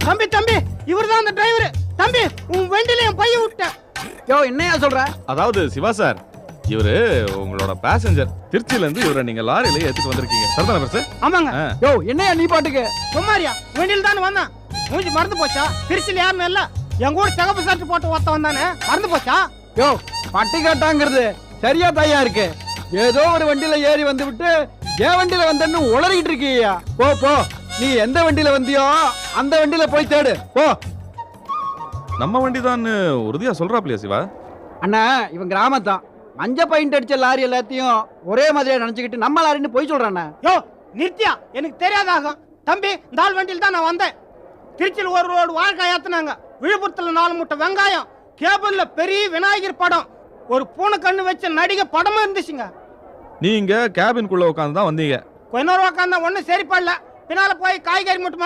தம்பி தம்பி இவர்தான் அந்த டிரைவர். தம்பி உன் வண்டியில என் பைய விட்டேன். யோ என்னையா சொல்ற? அதாவது சிவா சார், இவரு உங்களோட பேசஞ்சர். திருச்சியில இருந்து இவரை நீங்க லாரியில ஏத்திட்டு வந்திருக்கீங்க, சரிதானே பெருசு? ஆமாங்க. யோ என்னையா நீ பாட்டுக்கு? சும்மாரியா, வண்டியில தானே வந்தான். மூஞ்சி மறந்து போச்சா? திருச்சியில யாருன்னு இல்ல, என் கூட சிகப்பு சட்டை போட்டு ஒருத்த வந்தானே, மறந்து போச்சா? யோ பட்டி காட்டாங்கிறது சரியா தாயா இருக்கு. ஏதோ ஒரு வண்டியில ஏறி வந்து விட்டு என் வண்டியில வந்தன்னு உளறிட்டு இருக்கியா? போ போ, நீ எந்த வண்டியில வந்தியோ அந்த வண்டியில போய் தேடு போ. நம்ம வண்டி தான் உறுதியா சொல்றாப்லையா சிவா? அண்ணா இவன் கிராமத்தான். மஞ்ச பெயிண்ட் அடிச்ச லாரி எல்லாத்தையும் ஒரே மாதிரியா நினைச்சுக்கிட்டு நம்ம லாரின்னு போய் சொல்றானே. யோ நித்யா, எனக்கு தெரியாதாகும். தம்பி இந்த ஆள் வண்டியில் தான் நான் வந்தேன். திருச்சியில் ஒரு ரோடு வாழைக்காய் ஏத்துனாங்க, விழுப்புரத்துல 4 மூட்டை வெங்காயம், கேபிள்ல பெரிய விநாயகர் படம், ஒரு பூனை கண்ணு வச்ச நடிகை படமும் இருந்துச்சுங்க. நீங்க கேபின்குள்ள உட்காந்து தான் வந்தீங்க. கொஞ்ச நேரம் உட்காந்தா ஒன்னும் சரிப்படல. பின்னால போய் காய்கறி மட்டும்